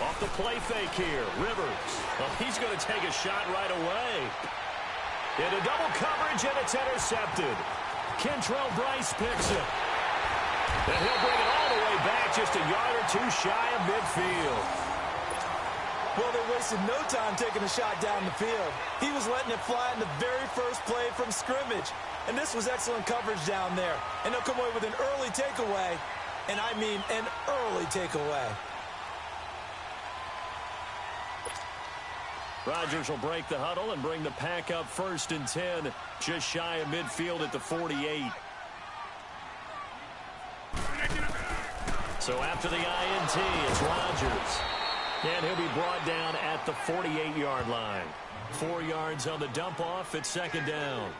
Off the play fake here, Rivers. Well, he's going to take a shot right away. Into double coverage, and it's intercepted. Kentrell Bryce picks it. And he'll bring it all the way back, just a yard or two shy of midfield. Well, they wasted no time taking a shot down the field. He was letting it fly in the very first play from scrimmage. And this was excellent coverage down there. And they'll come away with an early takeaway. And I mean an early takeaway. Rodgers will break the huddle and bring the pack up 1st and 10, just shy of midfield at the 48. So after the INT, it's Rodgers. And he'll be brought down at the 48-yard line. 4 yards on the dump-off at 2nd down.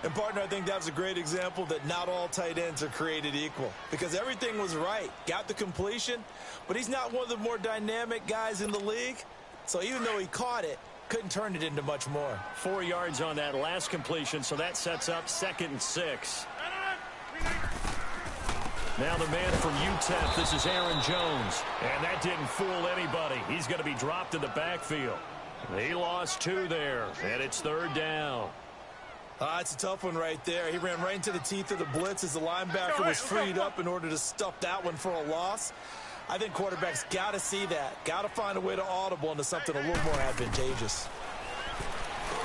And, partner, I think that was a great example that not all tight ends are created equal. Because everything was right. Got the completion, but he's not one of the more dynamic guys in the league. So even though he caught it, couldn't turn it into much more. 4 yards on that last completion, so that sets up 2nd and 6. Now the man from UTEP, this is Aaron Jones. And that didn't fool anybody. He's going to be dropped in the backfield. He lost 2 there, and it's 3rd down. It's a tough one right there. He ran right into the teeth of the blitz as the linebacker was freed up in order to stuff that one for a loss. I think quarterbacks got to see that. Got to find a way to audible into something a little more advantageous.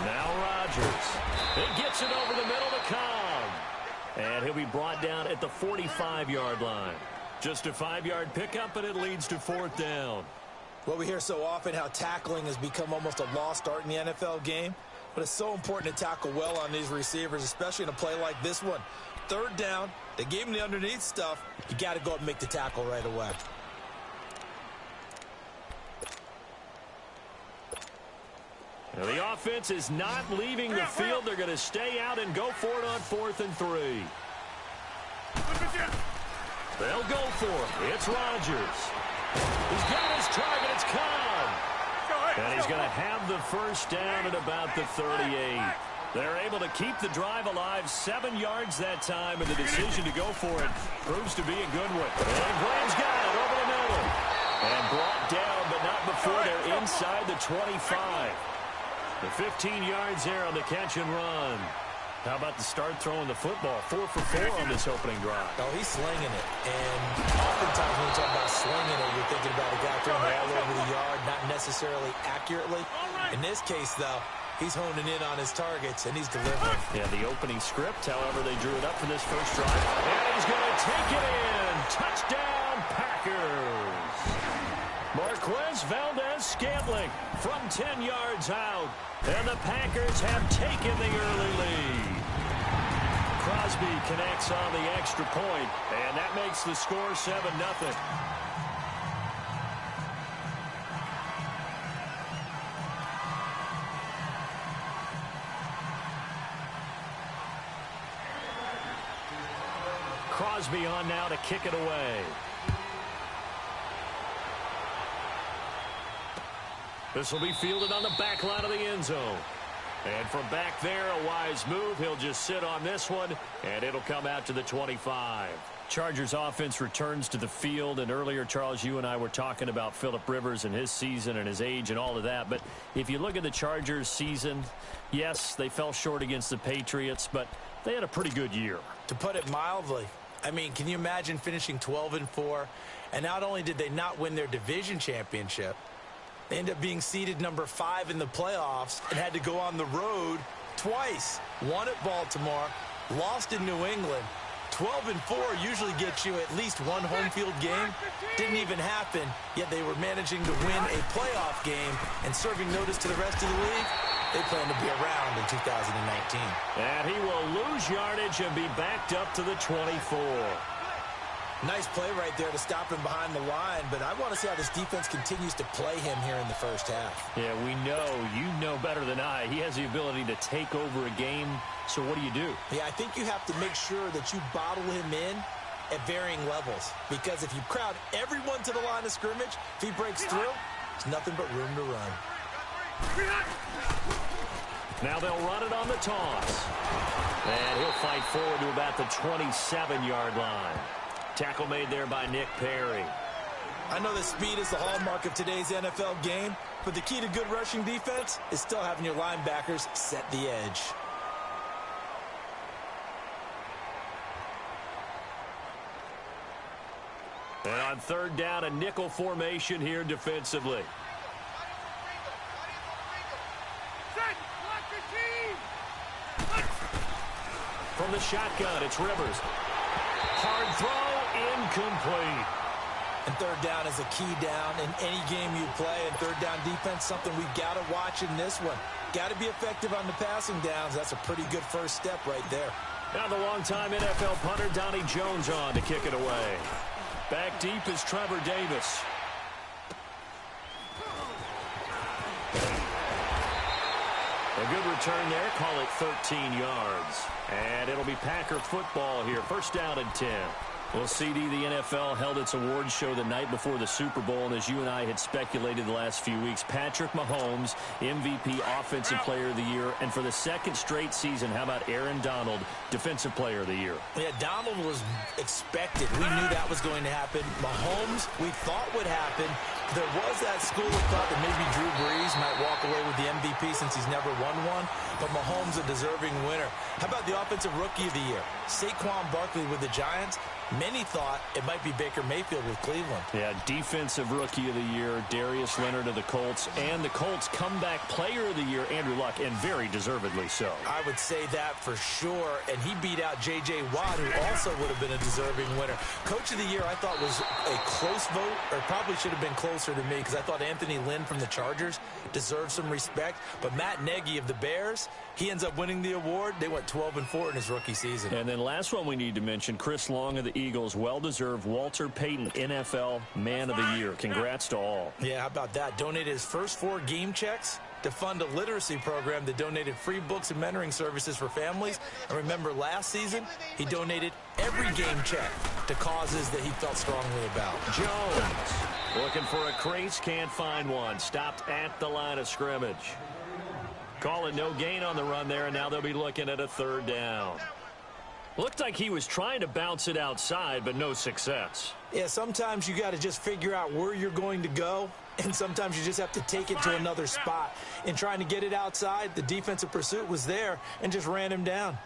Now Rodgers. He gets it over the middle to Cobb. And he'll be brought down at the 45-yard line. Just a 5-yard pickup, and it leads to 4th down. Well, we hear so often how tackling has become almost a lost art in the NFL game. But it's so important to tackle well on these receivers, especially in a play like this one. 3rd down, they gave him the underneath stuff. You got to go up and make the tackle right away. Now the offense is not leaving the field. They're going to stay out and go for it on 4th and 3. They'll go for it. It's Rodgers. He's got his target. It's Cobb. And he's going to have the 1st down at about the 38. They're able to keep the drive alive. 7 yards that time, and the decision to go for it proves to be a good one. And Graham's got it over the middle. And brought down, but not before they're inside the 25. The 15 yards there on the catch and run. How about the start throwing the football? 4 for 4 on this opening drive. Oh, he's slinging it. And oftentimes when you talk about slinging it, you're thinking about a guy throwing it all over the yard, not necessarily accurately. In this case, though, he's honing in on his targets, and he's delivering. Yeah, the opening script, however, they drew it up for this first drive. And he's going to take it in. Touchdown, Packers. Marquez Valdez-Scantling from 10 yards out. And the Packers have taken the early lead. Crosby connects on the extra point, and that makes the score 7-0. Crosby on now to kick it away. This will be fielded on the back line of the end zone. And from back there, a wise move. He'll just sit on this one, and it'll come out to the 25. Chargers offense returns to the field, and earlier, Charles, you and I were talking about Phillip Rivers and his season and his age and all of that. But if you look at the Chargers season, yes, they fell short against the Patriots, but they had a pretty good year. To put it mildly, I mean, can you imagine finishing 12-4? And not only did they not win their division championship, they ended up being seeded number 5 in the playoffs and had to go on the road twice. Won at Baltimore, lost in New England. 12-4 usually gets you at least one home field game. Didn't even happen, yet they were managing to win a playoff game and serving notice to the rest of the league. They plan to be around in 2019. And he will lose yardage and be backed up to the 24. Nice play right there to stop him behind the line, but I want to see how this defense continues to play him here in the first half. Yeah, we know. You know better than I. He has the ability to take over a game, so what do you do? Yeah, I think you have to make sure that you bottle him in at varying levels. Because if you crowd everyone to the line of scrimmage, if he breaks through, there's nothing but room to run. Now they'll run it on the toss. And he'll fight forward to about the 27-yard line. Tackle made there by Nick Perry. I know that speed is the hallmark of today's NFL game, but the key to good rushing defense is still having your linebackers set the edge. And on third down, a nickel formation here defensively. From the shotgun, it's Rivers. Hard throw, incomplete. And third down is a key down in any game you play. And third down defense, something we've got to watch in this one. Got to be effective on the passing downs. That's a pretty good first step right there. Now the longtime NFL punter, Donnie Jones, on to kick it away. Back deep is Trevor Davis. A good return there. Call it 13 yards. And it'll be Packer football here. First down and 10. Well, CD, the NFL held its awards show the night before the Super Bowl, and as you and I had speculated the last few weeks, Patrick Mahomes, MVP, Offensive Player of the Year, and for the second straight season, how about Aaron Donald, Defensive Player of the Year? Yeah, Donald was expected. We knew that was going to happen. Mahomes, we thought would happen. There was that school of thought that maybe Drew Brees might walk away with the MVP since he's never won one, but Mahomes a deserving winner. How about the Offensive Rookie of the Year? Saquon Barkley with the Giants. Many thought it might be Baker Mayfield with Cleveland. Yeah, Defensive Rookie of the Year, Darius Leonard of the Colts, and the Colts Comeback Player of the Year, Andrew Luck, and very deservedly so. I would say that for sure, and he beat out J.J. Watt, who also would have been a deserving winner. Coach of the Year, I thought, was a close vote, or probably should have been closer to me, because I thought Anthony Lynn from the Chargers deserved some respect, but Matt Nagy of the Bears, he ends up winning the award. They went 12-4 in his rookie season. And then last one we need to mention, Chris Long of the Eagles, well-deserved Walter Payton NFL Man of the Year. Congrats to all. Yeah, how about that? Donated his first 4 game checks to fund a literacy program that donated free books and mentoring services for families. And remember, last season, he donated every game check to causes that he felt strongly about. Jones looking for a crease, can't find one. Stopped at the line of scrimmage. Call it no gain on the run there, and now they'll be looking at a third down. Looked like he was trying to bounce it outside, but no success. Yeah, sometimes you got to just figure out where you're going to go, and sometimes you just have to take it to another spot. In trying to get it outside, the defensive pursuit was there and just ran him down.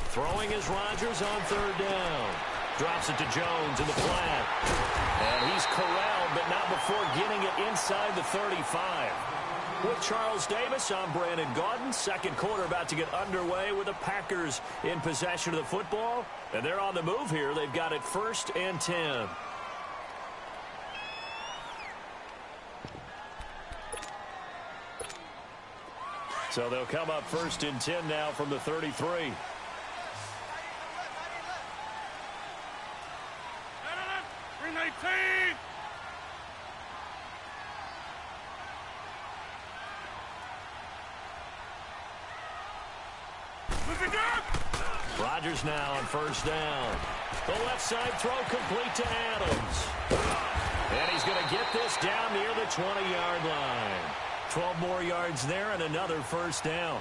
Throwing is Rodgers on third down. Drops it to Jones in the flat. And he's corralled, but not before getting it inside the 35. With Charles Davis, I'm Brandon Gaudin. Second quarter about to get underway with the Packers in possession of the football. And they're on the move here. They've got it 1st and 10. So they'll come up 1st and 10 now from the 33. Rodgers now on 1st down. The left side throw complete to Adams. And he's going to get this down near the 20-yard line. 12 more yards there and another 1st down.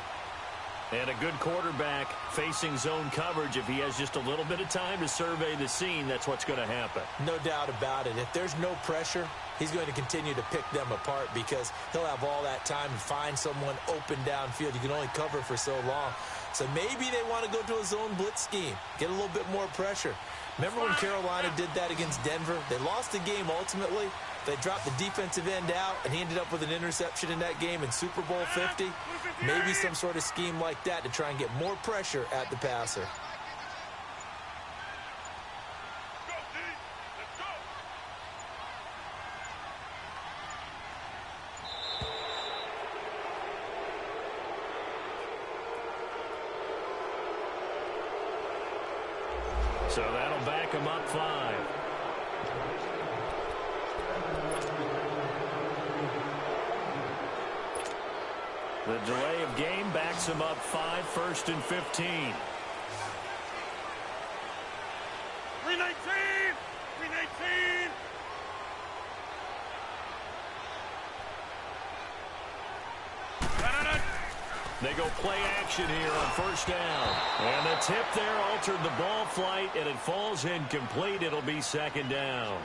And a good quarterback facing zone coverage. If he has just a little bit of time to survey the scene, that's what's going to happen. No doubt about it. If there's no pressure, he's going to continue to pick them apart because he'll have all that time to find someone open downfield. You can only cover for so long. So maybe they want to go to a zone blitz scheme, get a little bit more pressure. Remember when Carolina did that against Denver? They lost the game ultimately. They dropped the defensive end out, and he ended up with an interception in that game in Super Bowl 50. Maybe some sort of scheme like that to try and get more pressure at the passer. So that'll back him up 5. The delay of game backs him up 5, 1st and 15. 319! 319! They go play action here on 1st down. And the tip there altered the ball flight, and it falls incomplete. It'll be 2nd down.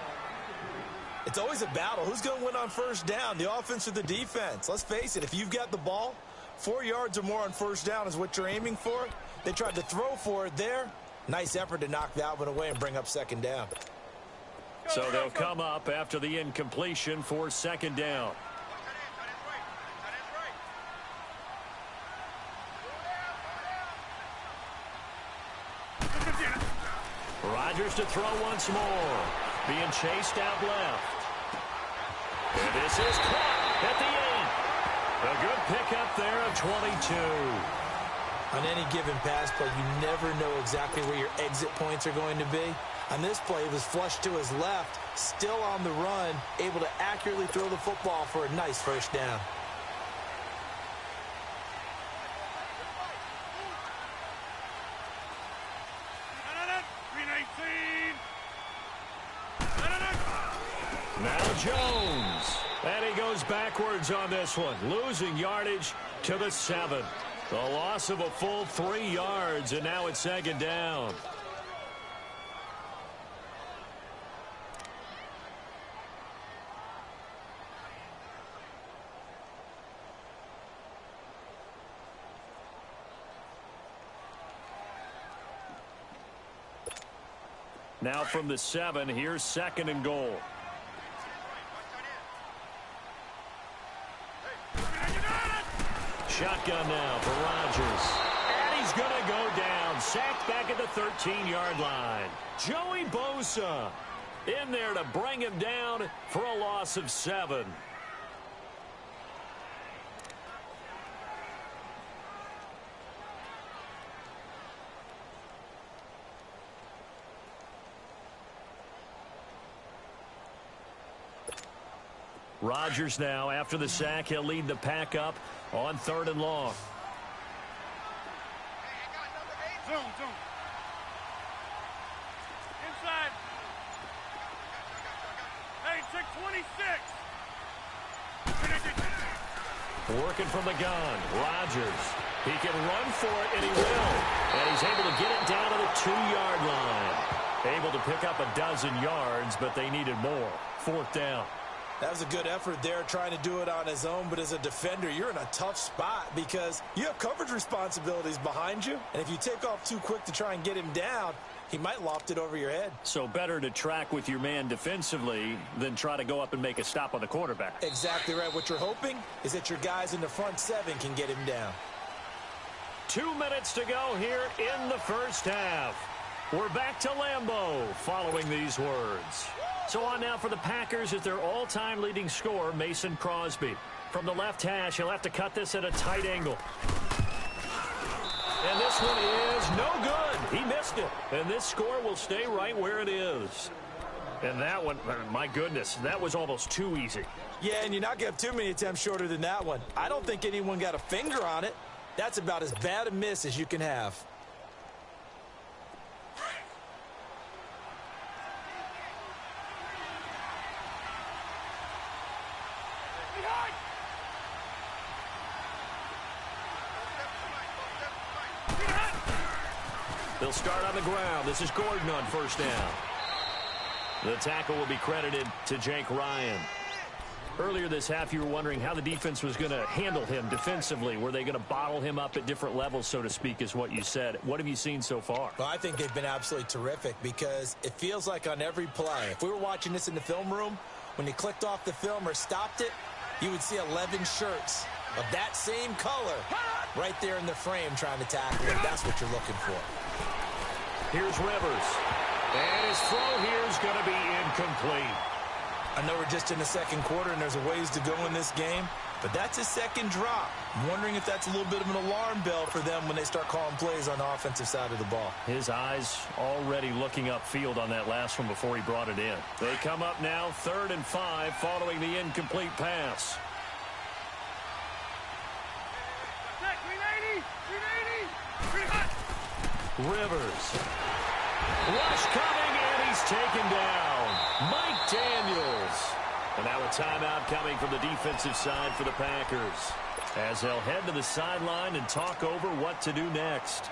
It's always a battle. Who's going to win on 1st down, the offense or the defense? Let's face it, if you've got the ball, 4 yards or more on 1st down is what you're aiming for. They tried to throw for it there. Nice effort to knock that one away and bring up 2nd down. So they'll come up after the incompletion for 2nd down. Rodgers to throw once more. Being chased out left. And this is caught at the 8. A good pickup there of 22. On any given pass play, you never know exactly where your exit points are going to be. On this play, it was flushed to his left, still on the run, able to accurately throw the football for a nice 1st down. Now Jones. And he goes backwards on this one, losing yardage to the 7. The loss of a full 3 yards, and now it's 2nd down. Now from the 7, here's 2nd and goal. Shotgun now for Rodgers. And he's going to go down. Sacked back at the 13-yard line. Joey Bosa in there to bring him down for a loss of 7. Rodgers now, after the sack, he'll lead the pack up on 3rd and long. Zone. Inside. Hey, check 26. Working from the gun. Rodgers. He can run for it, and he will. And he's able to get it down to the 2-yard line. Able to pick up a dozen yards, but they needed more. 4th down. That was a good effort there, trying to do it on his own. But as a defender, you're in a tough spot because you have coverage responsibilities behind you. And if you take off too quick to try and get him down, he might loft it over your head. So better to track with your man defensively than try to go up and make a stop on the quarterback. Exactly right. What you're hoping is that your guys in the front 7 can get him down. 2 minutes to go here in the 1st half. We're back to Lambeau following these words. So on now for the Packers is their all-time leading scorer, Mason Crosby. From the left hash, he'll have to cut this at a tight angle. And this one is no good. He missed it. And this score will stay right where it is. And that one, my goodness, that was almost too easy. Yeah, and you're not going to have too many attempts shorter than that one. I don't think anyone got a finger on it. That's about as bad a miss as you can have. They'll start on the ground. This is Gordon on 1st down. The tackle will be credited to Jake Ryan. Earlier this half, you were wondering how the defense was going to handle him defensively. Were they going to bottle him up at different levels, so to speak, is what you said. What have you seen so far? Well, I think they've been absolutely terrific because it feels like on every play, if we were watching this in the film room, when you clicked off the film or stopped it, you would see 11 shirts of that same color right there in the frame trying to tackle it. That's what you're looking for. Here's Rivers. And his throw here is going to be incomplete. I know we're just in the 2nd quarter and there's a ways to go in this game, but that's his 2nd drop. I'm wondering if that's a little bit of an alarm bell for them when they start calling plays on the offensive side of the ball. His eyes already looking upfield on that last one before he brought it in. They come up now 3rd and 5 following the incomplete pass. Rivers. Rush coming, and he's taken down. Mike Daniels. And now a timeout coming from the defensive side for the Packers, as they'll head to the sideline and talk over what to do next.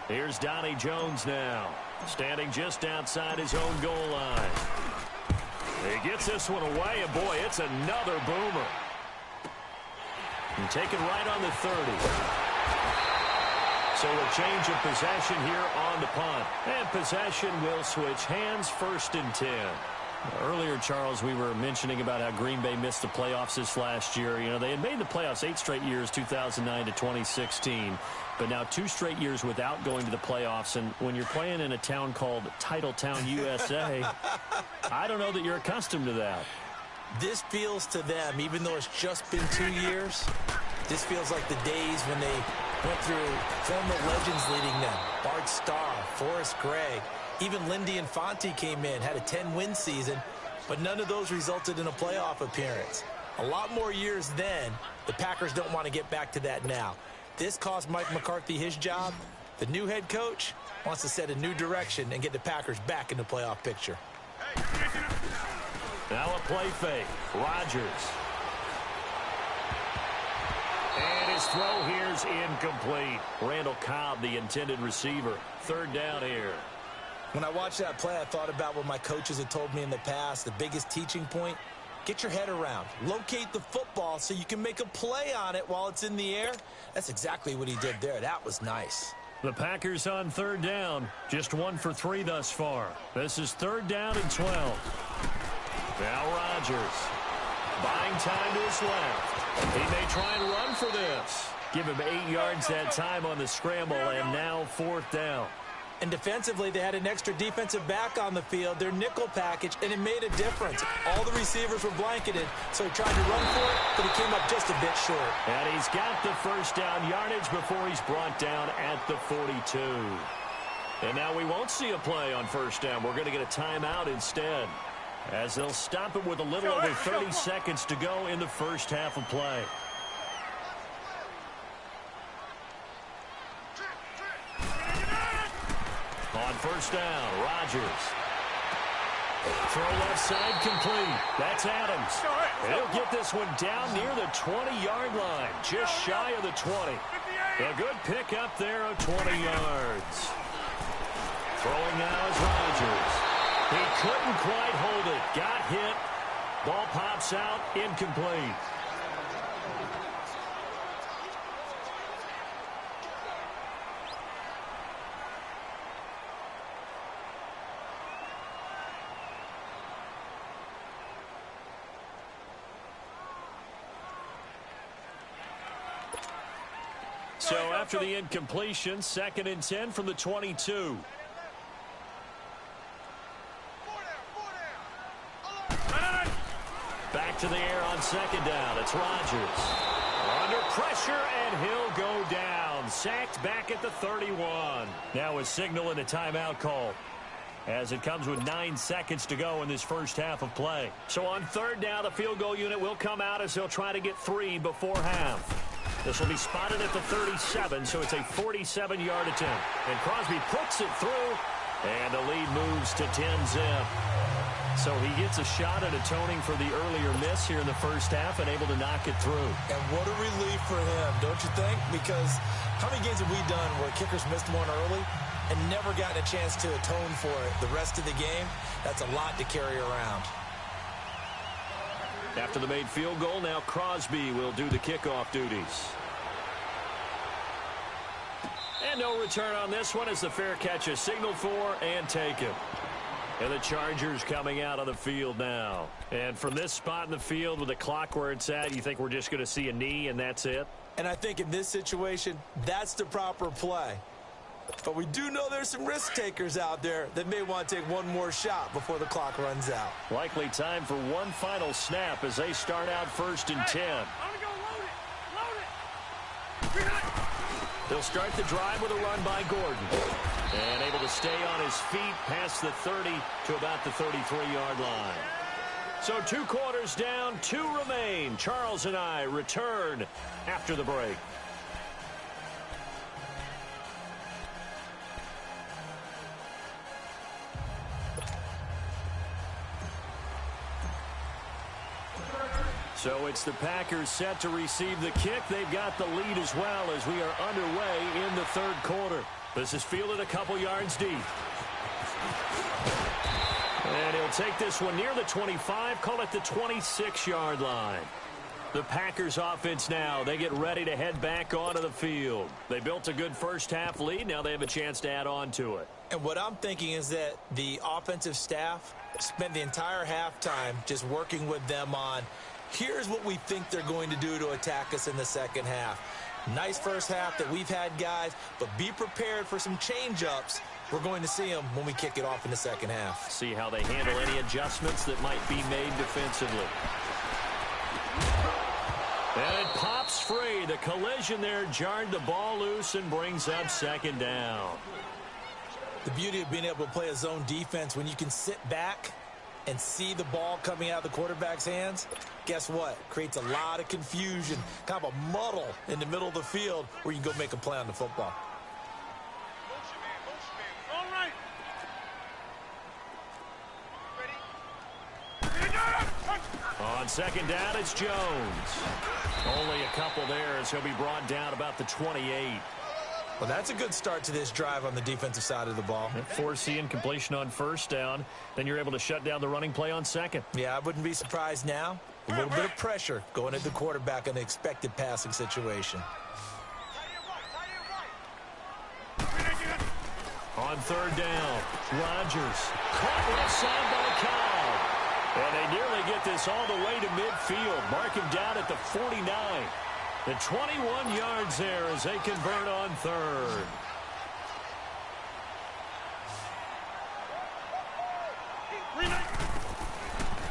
Here's Donnie Jones now, standing just outside his own goal line. He gets this one away, and boy, it's another boomer. And taken right on the 30. So a change of possession here on the punt. And possession will switch hands, 1st and 10. Earlier, Charles, we were mentioning about how Green Bay missed the playoffs this last year. You know, they had made the playoffs 8 straight years, 2009 to 2016. But now 2 straight years without going to the playoffs. And when you're playing in a town called Titletown, USA, I don't know that you're accustomed to that. This feels to them, even though it's just been 2 years, this feels like the days when they went through former legends leading them. Bart Starr, Forrest Gregg, even Lindy Infante came in, had a 10-win season, but none of those resulted in a playoff appearance. A lot more years then. The Packers don't want to get back to that now. This cost Mike McCarthy his job. The new head coach wants to set a new direction and get the Packers back in the playoff picture. Now a play fake. Rodgers. And his throw here's incomplete. Randall Cobb, the intended receiver. 3rd down here. When I watched that play, I thought about what my coaches had told me in the past. The biggest teaching point, get your head around. Locate the football so you can make a play on it while it's in the air. That's exactly what he did there. That was nice. The Packers on 3rd down. Just 1 for 3 thus far. This is 3rd down and 12. Now Rodgers. Buying time to his left. He may try and run for this. Give him 8 yards that time on the scramble, and now 4th down. And defensively, they had an extra defensive back on the field, their nickel package, and it made a difference. All the receivers were blanketed, so he tried to run for it, but he came up just a bit short. And he's got the 1st down yardage before he's brought down at the 42. And now we won't see a play on 1st down. We're going to get a timeout instead, as they'll stop it with a little over 30 seconds to go in the 1st half of play. On 1st down, Rodgers. Throw left side complete. That's Adams. He'll get this one down near the 20-yard line, just shy of the 20. A good pick up there of 20 yards. Throwing now is Rodgers. He couldn't quite hold it. Got hit. Ball pops out, incomplete. So after the incompletion, 2nd and 10 from the 22. Back to the air on 2nd down. It's Rodgers. Under pressure, and he'll go down. Sacked back at the 31. Now a signal and a timeout call, as it comes with 9 seconds to go in this 1st half of play. So on 3rd down, the field goal unit will come out as they'll try to get 3 before half. This will be spotted at the 37, so it's a 47-yard attempt. And Crosby puts it through, and the lead moves to 10-zip. So he gets a shot at atoning for the earlier miss here in the 1st half and able to knock it through. And what a relief for him, don't you think? Because how many games have we done where kickers missed one early and never gotten a chance to atone for it the rest of the game? That's a lot to carry around. After the made field goal, now Crosby will do the kickoff duties. And no return on this one as the fair catch is signaled for and taken. And the Chargers coming out on the field now. And from this spot in the field with the clock where it's at, you think we're just going to see a knee and that's it? And I think in this situation, that's the proper play. But we do know there's some risk takers out there that may want to take one more shot before the clock runs out. Likely time for one final snap as they start out 1st and 10. They'll start the drive with a run by Gordon. And able to stay on his feet past the 30 to about the 33-yard line. So 2 quarters down, 2 remain. Charles and I return after the break. So it's the Packers set to receive the kick. They've got the lead as well as we are underway in the third quarter. This is fielded a couple yards deep. And he'll take this one near the 25, call it the 26-yard line. The Packers offense now, they get ready to head back onto the field. They built a good first-half lead. Now they have a chance to add on to it. And what I'm thinking is that the offensive staff spent the entire halftime just working with them on, here's what we think they're going to do to attack us in the second half. Nice first half that we've had, guys, but be prepared for some change-ups. We're going to see them when we kick it off in the second half. See how they handle any adjustments that might be made defensively. And it pops free. The collision there jarred the ball loose and brings up second down. The beauty of being able to play a zone defense when you can sit back and see the ball coming out of the quarterback's hands, guess what? Creates a lot of confusion, kind of a muddle in the middle of the field where you can go make a play on the football. All right. On second down, it's Jones. Only a couple there as he'll be brought down about the 28. Well, that's a good start to this drive on the defensive side of the ball. Forcing completion on first down. Then you're able to shut down the running play on second. Yeah, I wouldn't be surprised now. A little bit of pressure going at the quarterback in the expected passing situation. On third down, Rodgers. Caught left side by Cobb. And they nearly get this all the way to midfield. Mark him down at the 49. The 21 yards there as they convert on third.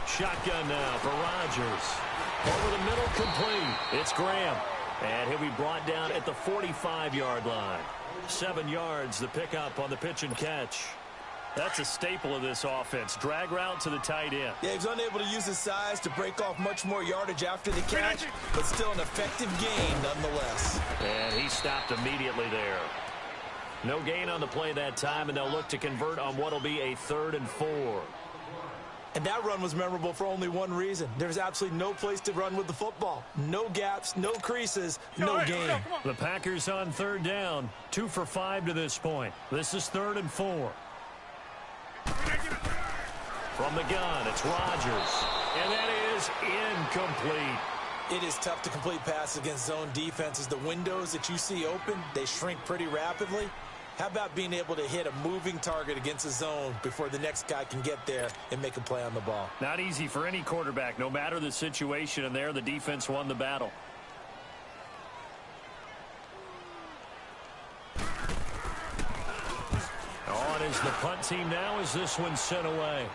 Shotgun now for Rodgers. Over the middle, complete. It's Graham. And he'll be brought down at the 45-yard line. 7 yards, the pickup on the pitch and catch. That's a staple of this offense. Drag route to the tight end. Yeah, he's unable to use his size to break off much more yardage after the catch, but still an effective gain nonetheless. And he stopped immediately there. No gain on the play that time, and they'll look to convert on what will be a 3rd and 4. And that run was memorable for only one reason. There's absolutely no place to run with the football. No gaps, no creases, no gain. The Packers on third down. 2 for 5 to this point. This is 3rd and 4. From the gun, it's Rodgers. And that is incomplete. It is tough to complete passes against zone defenses. The windows that you see open, they shrink pretty rapidly. How about being able to hit a moving target against a zone before the next guy can get there and make a play on the ball? Not easy for any quarterback, no matter the situation, and there the defense won the battle. On is the punt team now as this one's sent away.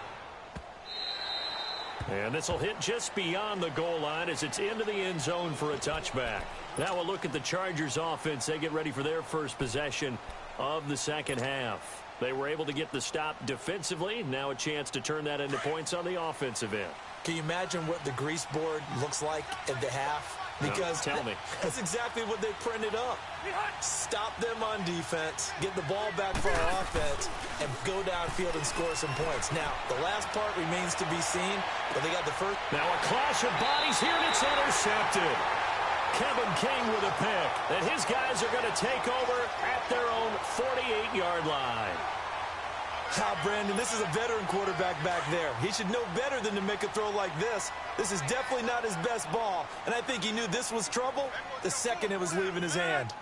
And this will hit just beyond the goal line as it's into the end zone for a touchback. Now we'll look at the Chargers offense. They get ready for their first possession of the second half. They were able to get the stop defensively. Now a chance to turn that into points on the offensive end. Can you imagine what the grease board looks like at the half? Because no, tell me. That's exactly what they printed up. Stop them on defense, get the ball back for our offense, and go downfield and score some points. Now, the last part remains to be seen, but they got the first. Now a clash of bodies here, and it's intercepted. Kevin King with a pick. And his guys are going to take over at their own 48-yard line. Brandon, this is a veteran quarterback back there. He should know better than to make a throw like this. This is definitely not his best ball, and I think he knew this was trouble the second it was leaving his hand.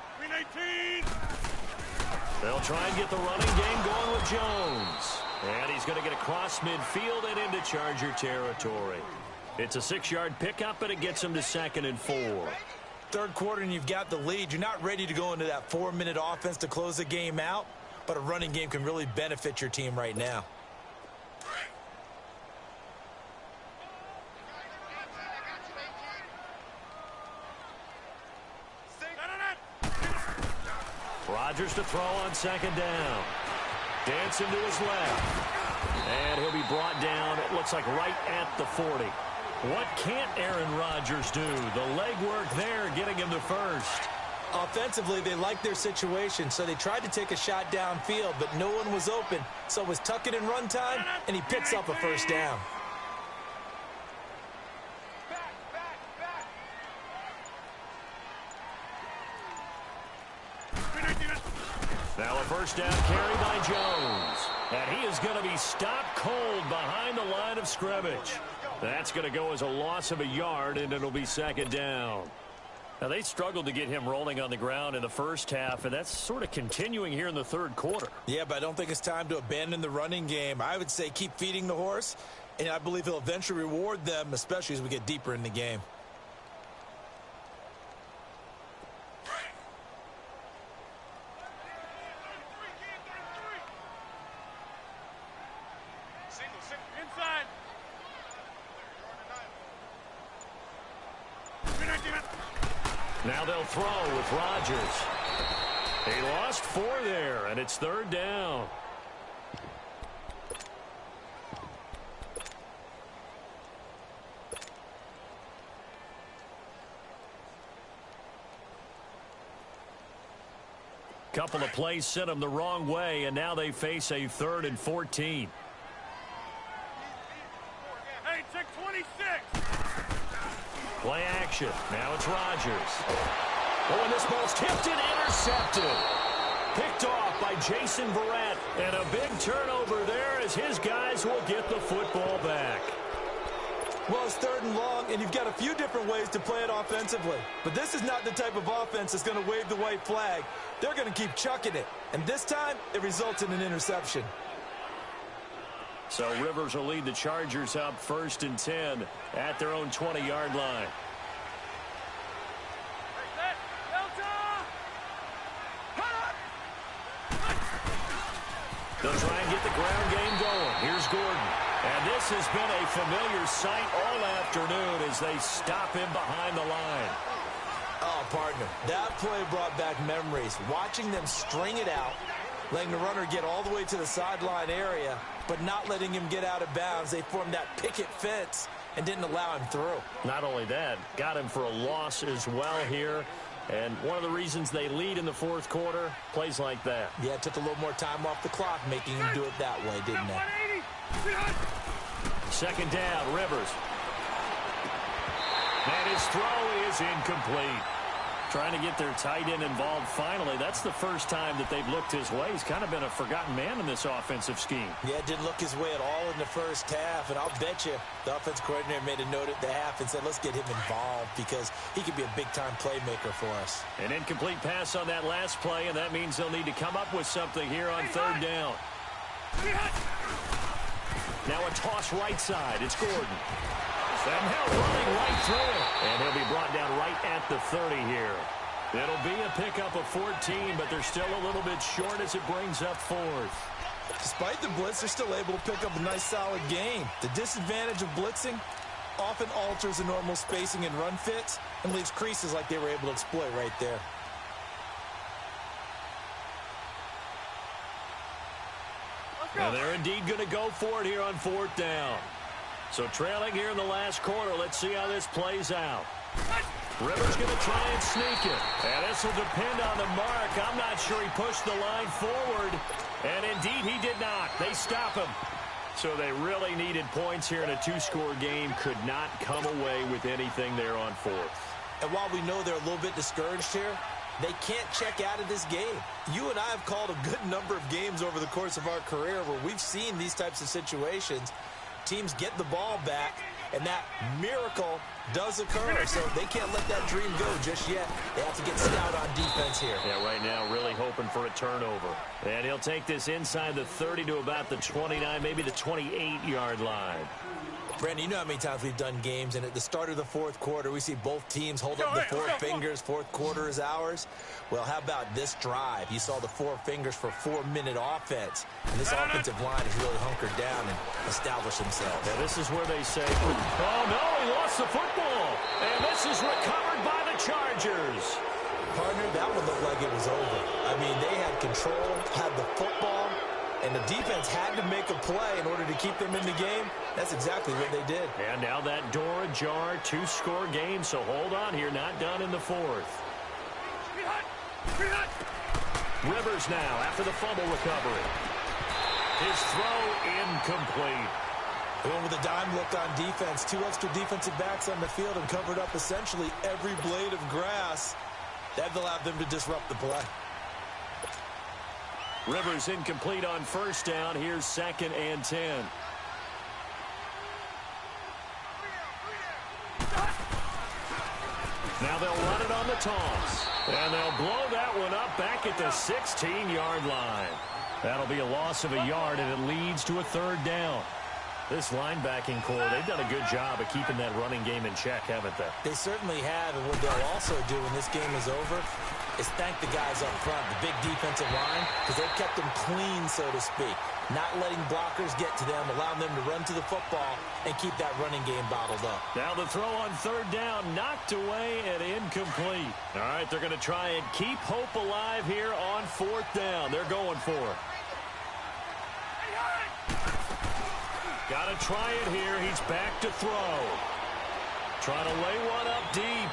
They'll try and get the running game going with Jones. And he's going to get across midfield and into Charger territory. It's a 6-yard pickup, but it gets him to 2nd and 4. Third quarter, and you've got the lead. You're not ready to go into that 4-minute offense to close the game out, but a running game can really benefit your team right now. Rodgers to throw on second down. Dancing to his left. And he'll be brought down, it looks like right at the 40. What can't Aaron Rodgers do? The legwork there getting him to first. Offensively, they liked their situation, so they tried to take a shot downfield, but no one was open. So it was tuck it in run time, and he picks up a first down. Now a first down carry by Jones. And he is going to be stopped cold behind the line of scrimmage. That's going to go as a loss of a yard, and it'll be second down. Now, they struggled to get him rolling on the ground in the first half, and that's sort of continuing here in the third quarter. Yeah, but I don't think it's time to abandon the running game. I would say keep feeding the horse, and I believe he'll eventually reward them, especially as we get deeper in the game. Inside. Now they'll throw with Rodgers. He lost 4 there, and it's third down. Couple of plays sent them the wrong way, and now they face a 3rd and 14. Hey, check 26. Play action. Now it's Rodgers. Oh, and this ball's tipped and intercepted. Picked off by Jason Verrett. And a big turnover there as his guys will get the football back. Well, it's 3rd and long, and you've got a few different ways to play it offensively. But this is not the type of offense that's going to wave the white flag. They're going to keep chucking it. And this time, it results in an interception. So Rivers will lead the Chargers up 1st and 10 at their own 20-yard line. They'll try and get the ground game going. Here's Gordon. And this has been a familiar sight all afternoon as they stop him behind the line. Oh, partner, that play brought back memories. Watching them string it out, letting the runner get all the way to the sideline area, but not letting him get out of bounds. They formed that picket fence and didn't allow him through. Not only that, got him for a loss as well here. And one of the reasons they lead in the 4th quarter, plays like that. Yeah, it took a little more time off the clock making him do it that way, didn't it? 2nd down, Rivers. And his throw is incomplete. Trying to get their tight end involved finally. That's the first time that they've looked his way. He's kind of been a forgotten man in this offensive scheme. Yeah, it didn't look his way at all in the first half. And I'll bet you the offense coordinator made a note at the half and said, let's get him involved because he could be a big-time playmaker for us. An incomplete pass on that last play, and that means they'll need to come up with something here on 3rd down. Now a toss right side. It's Gordon. Somehow running right through it. And he'll be brought down right at the 30 here. It'll be a pickup of 14, but they're still a little bit short as it brings up 4th. Despite the blitz, they're still able to pick up a nice, solid gain. The disadvantage of blitzing often alters the normal spacing and run fits and leaves creases like they were able to exploit right there. And they're indeed going to go for it here on 4th down. So trailing here in the last quarter, let's see how this plays out. Rivers going to try and sneak it. And this will depend on the mark. I'm not sure he pushed the line forward. And indeed, he did not. They stop him. So they really needed points here in a 2-score game. Could not come away with anything there on 4th. And while we know they're a little bit discouraged here, they can't check out of this game. You and I have called a good number of games over the course of our career where we've seen these types of situations. Teams get the ball back, and that miracle does occur. So they can't let that dream go just yet. They have to get stout on defense here. Yeah, right now really hoping for a turnover. And he'll take this inside the 30 to about the 29, maybe the 28-yard line. Brandon, you know how many times we've done games, and at the start of the 4th quarter, we see both teams hold up the 4 fingers. 4th quarter is ours. Well, how about this drive? You saw the 4 fingers for 4-minute offense. And this offensive line has really hunkered down and established themselves. Yeah, this is where they say, oh, no, he lost the football. And this is recovered by the Chargers. Partner, that one looked like it was over. I mean, they had control, had the football, and the defense had to make a play in order to keep them in the game. That's exactly what they did. And now that door ajar, 2-score game, so hold on here, not done in the 4th. Rivers now after the fumble recovery. His throw incomplete. They went with a dime look on defense. 2 extra defensive backs on the field and covered up essentially every blade of grass. That allowed them to disrupt the play. Rivers incomplete on first down. Here's 2nd and 10. Now they'll run it on the toss. And they'll blow that one up back at the 16-yard line. That'll be a loss of a yard, and it leads to a 3rd down. This linebacking core, they've done a good job of keeping that running game in check, haven't they? They certainly have, and what they'll also do when this game is over is thank the guys up front, the big defensive line, because they've kept them clean, so to speak. Not letting blockers get to them, allowing them to run to the football and keep that running game bottled up. Now the throw on 3rd down, knocked away and incomplete. All right, they're going to try and keep hope alive here on 4th down. They're going for it. Got to try it here. He's back to throw. Trying to lay one up deep.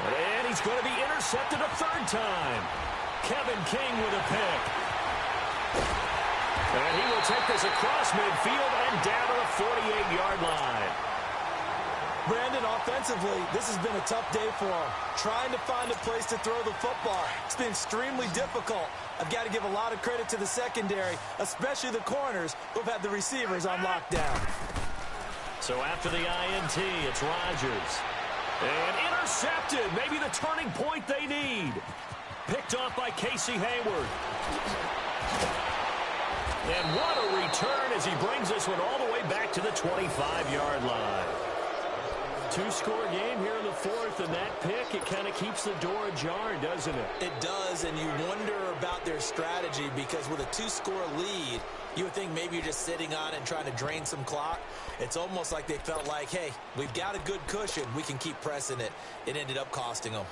And he's going to be intercepted a 3rd time. Kevin King with a pick. And he will take this across midfield and down to the 48-yard line. Brandon, offensively, this has been a tough day for him. Trying to find a place to throw the football. It's been extremely difficult. I've got to give a lot of credit to the secondary, especially the corners who've had the receivers on lockdown. So after the INT, it's Rodgers. And intercepted. Maybe the turning point they need. Picked off by Casey Hayward. And what a return as he brings this one all the way back to the 25-yard line. 2-score game here in the 4th, and that pick, it kind of keeps the door ajar, doesn't it? It does, and you wonder about their strategy because with a 2-score lead, you would think maybe you're just sitting on it and trying to drain some clock. It's almost like they felt like, hey, we've got a good cushion. We can keep pressing it. It ended up costing them.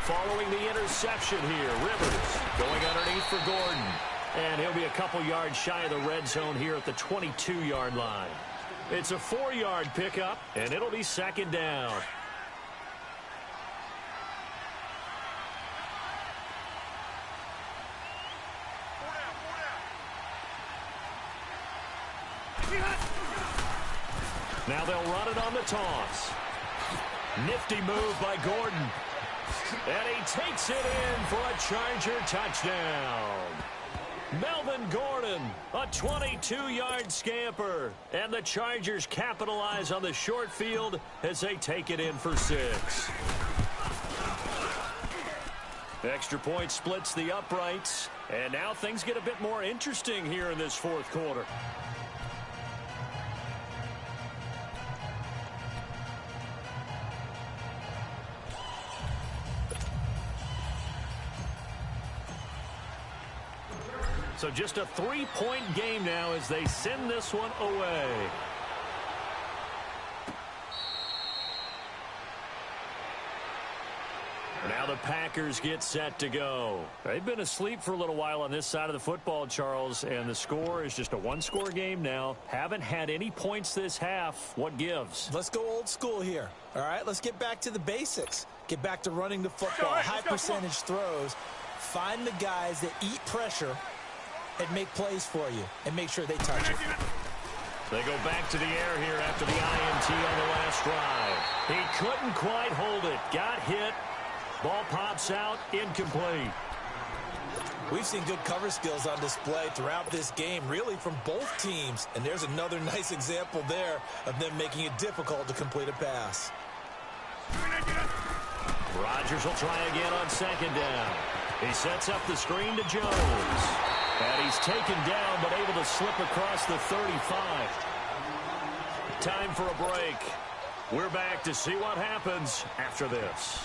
Following the interception here, Rivers going underneath for Gordon. And he'll be a couple yards shy of the red zone here at the 22-yard line. It's a 4-yard pickup, and it'll be 2nd down. Now they'll run it on the toss. Nifty move by Gordon. And he takes it in for a Charger touchdown. Melvin Gordon, a 22-yard scamper. And the Chargers capitalize on the short field as they take it in for 6. Extra point splits the uprights. And now things get a bit more interesting here in this 4th quarter. So just a 3-point game now as they send this one away. Now the Packers get set to go. They've been asleep for a little while on this side of the football, Charles, and the score is just a 1-score game now. Haven't had any points this half. What gives? Let's go old school here. All right, let's get back to the basics. Get back to running the football, high percentage throws. Find the guys that eat pressure and make plays for you, and make sure they touch it. They go back to the air here after the INT on the last drive. He couldn't quite hold it. Got hit. Ball pops out. Incomplete. We've seen good cover skills on display throughout this game, really from both teams. And there's another nice example there of them making it difficult to complete a pass. Rodgers will try again on 2nd down. He sets up the screen to Jones. And he's taken down, but able to slip across the 35. Time for a break. We're back to see what happens after this.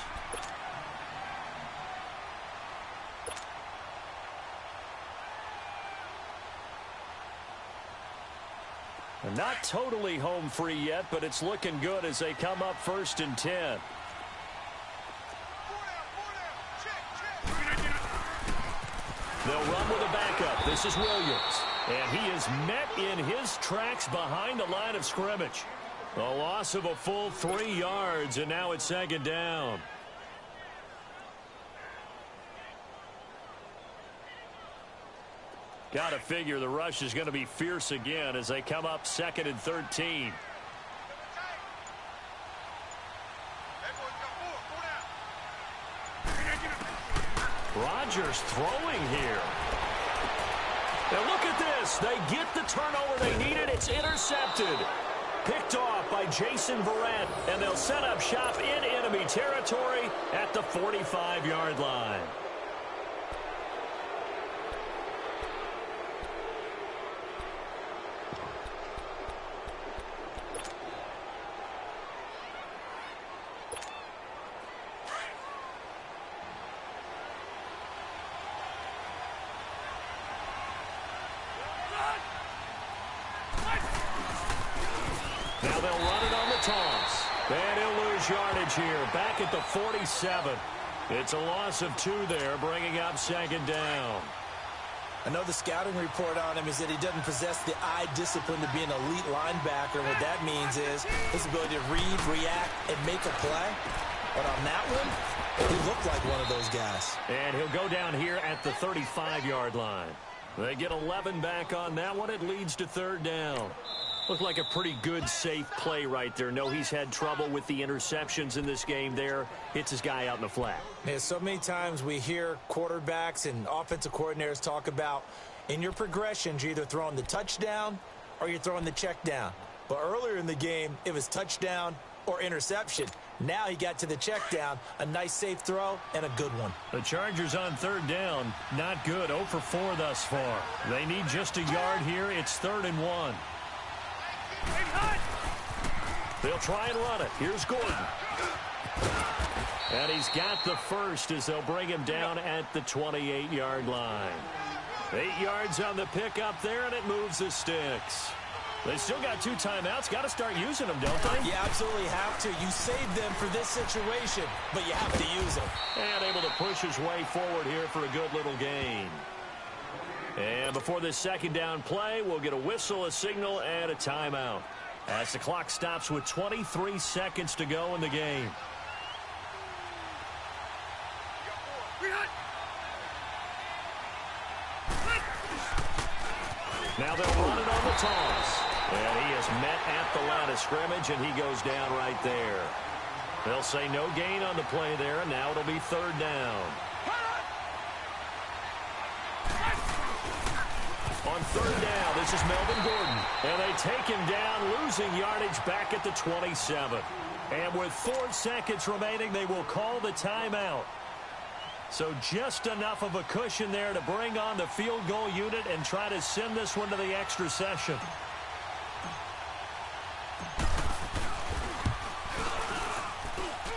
Not totally home free yet, but it's looking good as they come up 1st and 10. They'll run with a backup. This is Williams. And he is met in his tracks behind the line of scrimmage. A loss of a full 3 yards, and now it's 2nd down. Got to figure the rush is going to be fierce again as they come up 2nd and 13. Rodgers throwing here. Now look at this. They get the turnover they needed. It's intercepted. Picked off by Jason Verrett. And they'll set up shop in enemy territory at the 45-yard line. Now they'll run it on the toss. And he'll lose yardage here. Back at the 47. It's a loss of 2 there, bringing up 2nd down. I know the scouting report on him is that he doesn't possess the eye discipline to be an elite linebacker. What that means is his ability to read, react, and make a play. But on that one, he looked like one of those guys. And he'll go down here at the 35-yard line. They get 11 back on that one. It leads to 3rd down. Looked like a pretty good, safe play right there. No, he's had trouble with the interceptions in this game there. Hits his guy out in the flat. Yeah, so many times we hear quarterbacks and offensive coordinators talk about in your progressions, you're either throwing the touchdown or you're throwing the check down. But earlier in the game, it was touchdown or interception. Now he got to the check down, a nice safe throw, and a good one. The Chargers on 3rd down, not good. 0 for 4 thus far. They need just a yard here. It's 3rd and 1. They'll try and run it. Here's Gordon. And he's got the first as they'll bring him down at the 28-yard line. 8 yards on the pickup there, and it moves the sticks. They still got 2 timeouts. Got to start using them, don't they? You absolutely have to. You saved them for this situation, but you have to use them. And able to push his way forward here for a good little gain. And before this 2nd down play, we'll get a whistle, a signal, and a timeout as the clock stops with 23 seconds to go in the game. Now they'll run it on the toss. And he is met at the line of scrimmage, and he goes down right there. They'll say no gain on the play there, and now it'll be 3rd down. On 3rd down, this is Melvin Gordon. And they take him down, losing yardage back at the 27. And with 4 seconds remaining, they will call the timeout. So just enough of a cushion there to bring on the field goal unit and try to send this one to the extra session.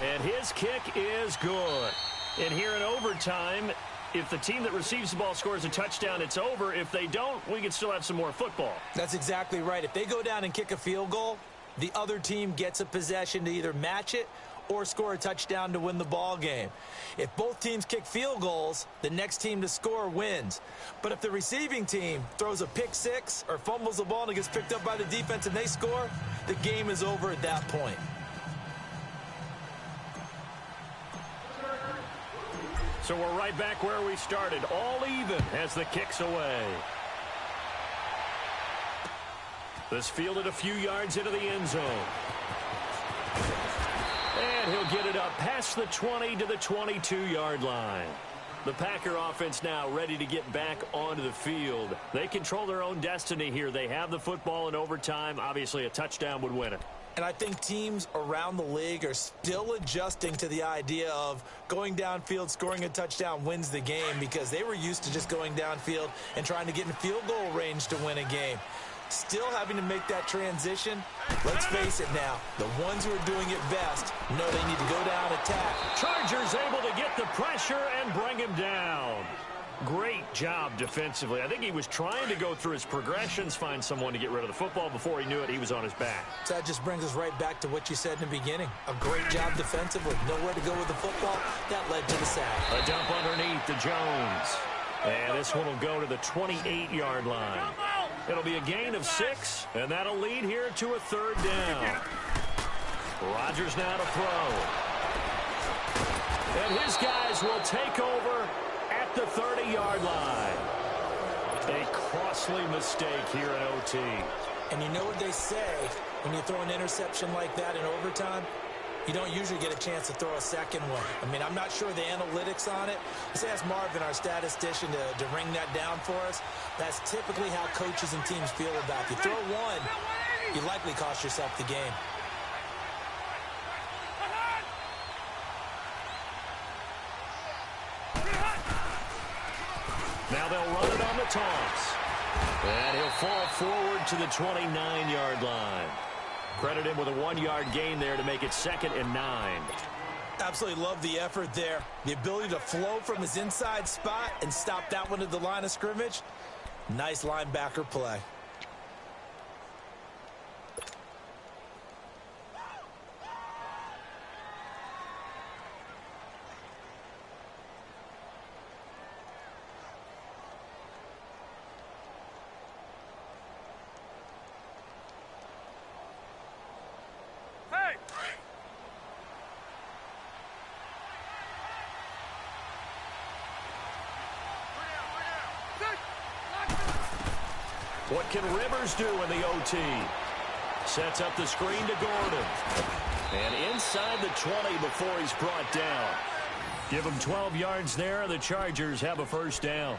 And his kick is good. And here in overtime, if the team that receives the ball scores a touchdown, it's over. If they don't, we can still have some more football. That's exactly right. If they go down and kick a field goal, the other team gets a possession to either match it or score a touchdown to win the ball game. If both teams kick field goals, the next team to score wins. But if the receiving team throws a pick six or fumbles the ball and it gets picked up by the defense and they score, the game is over at that point. So we're right back where we started, all even as the kick's away. This fielded a few yards into the end zone. And he'll get it up past the 20 to the 22-yard line. The Packer offense now ready to get back onto the field. They control their own destiny here. They have the football in overtime. Obviously, a touchdown would win it. And I think teams around the league are still adjusting to the idea of going downfield, scoring a touchdown wins the game, because they were used to just going downfield and trying to get in field goal range to win a game. Still having to make that transition. Let's face it now, the ones who are doing it best know they need to go down, attack. Chargers able to get the pressure and bring him down. Great job defensively. I think he was trying to go through his progressions, find someone to get rid of the football. Before he knew it, he was on his back. So that just brings us right back to what you said in the beginning. A great job defensively. Nowhere to go with the football. That led to the sack. A dump underneath to Jones. And this one will go to the 28-yard line. It'll be a gain of 6, and that'll lead here to a 3rd down. Rodgers now to throw. And his guys will take over at the 30-yard line. A costly mistake here in OT. And you know what they say, when you throw an interception like that in overtime, you don't usually get a chance to throw a second one. I mean, I'm not sure the analytics on it. Let's ask Marvin, our statistician, to ring that down for us. That's typically how coaches and teams feel about it. You throw one, you likely cost yourself the game. Now they'll run it on the toss. And he'll fall forward to the 29-yard line. Credit him with a 1-yard gain there to make it 2nd and 9. Absolutely love the effort there. The ability to flow from his inside spot and stop that one at the line of scrimmage. Nice linebacker play. What can Rivers do in the OT? Sets up the screen to Gordon. And inside the 20 before he's brought down. Give him 12 yards there. The Chargers have a first down.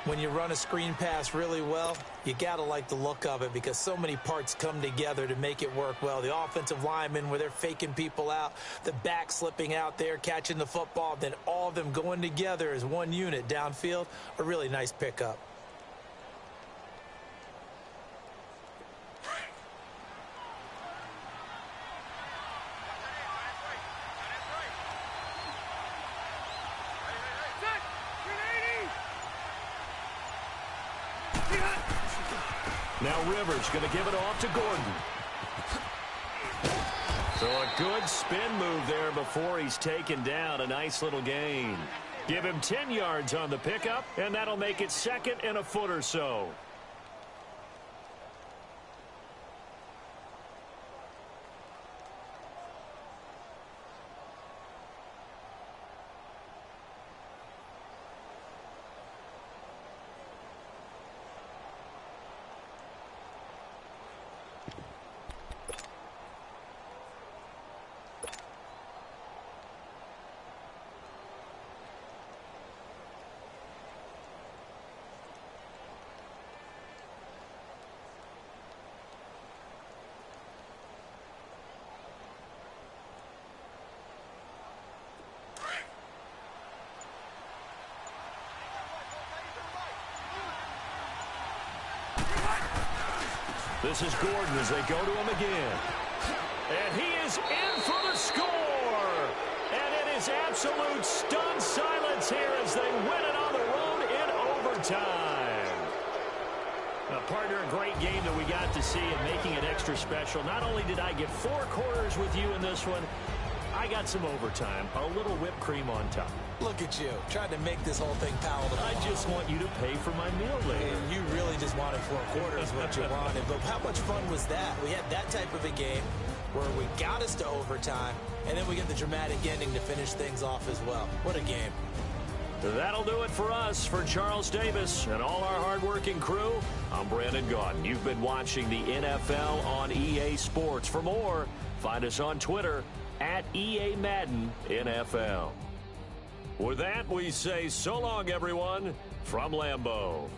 When you run a screen pass really well, you got to like the look of it because so many parts come together to make it work well. The offensive linemen where they're faking people out, the back slipping out there, catching the football, then all of them going together as one unit downfield, a really nice pickup. Now Rivers going to give it off to Gordon. So a good spin move there before he's taken down. A nice little gain. Give him 10 yards on the pickup, and that'll make it 2nd and a foot or so. This is Gordon as they go to him again. And he is in for the score. And it is absolute stunned silence here as they win it on the road in overtime. Partner, a great game that we got to see and making it extra special. Not only did I get 4 quarters with you in this one, I got some overtime, a little whipped cream on top. Look at you, trying to make this whole thing palatable. I just want you to pay for my meal later. You really just wanted 4 quarters what you wanted. But how much fun was that? We had that type of a game where we got us to overtime, and then we get the dramatic ending to finish things off as well. What a game. That'll do it for us. For Charles Davis and all our hardworking crew, I'm Brandon Gaudin. You've been watching the NFL on EA Sports. For more, find us on Twitter at EA Madden NFL. With that, we say so long, everyone, from Lambeau.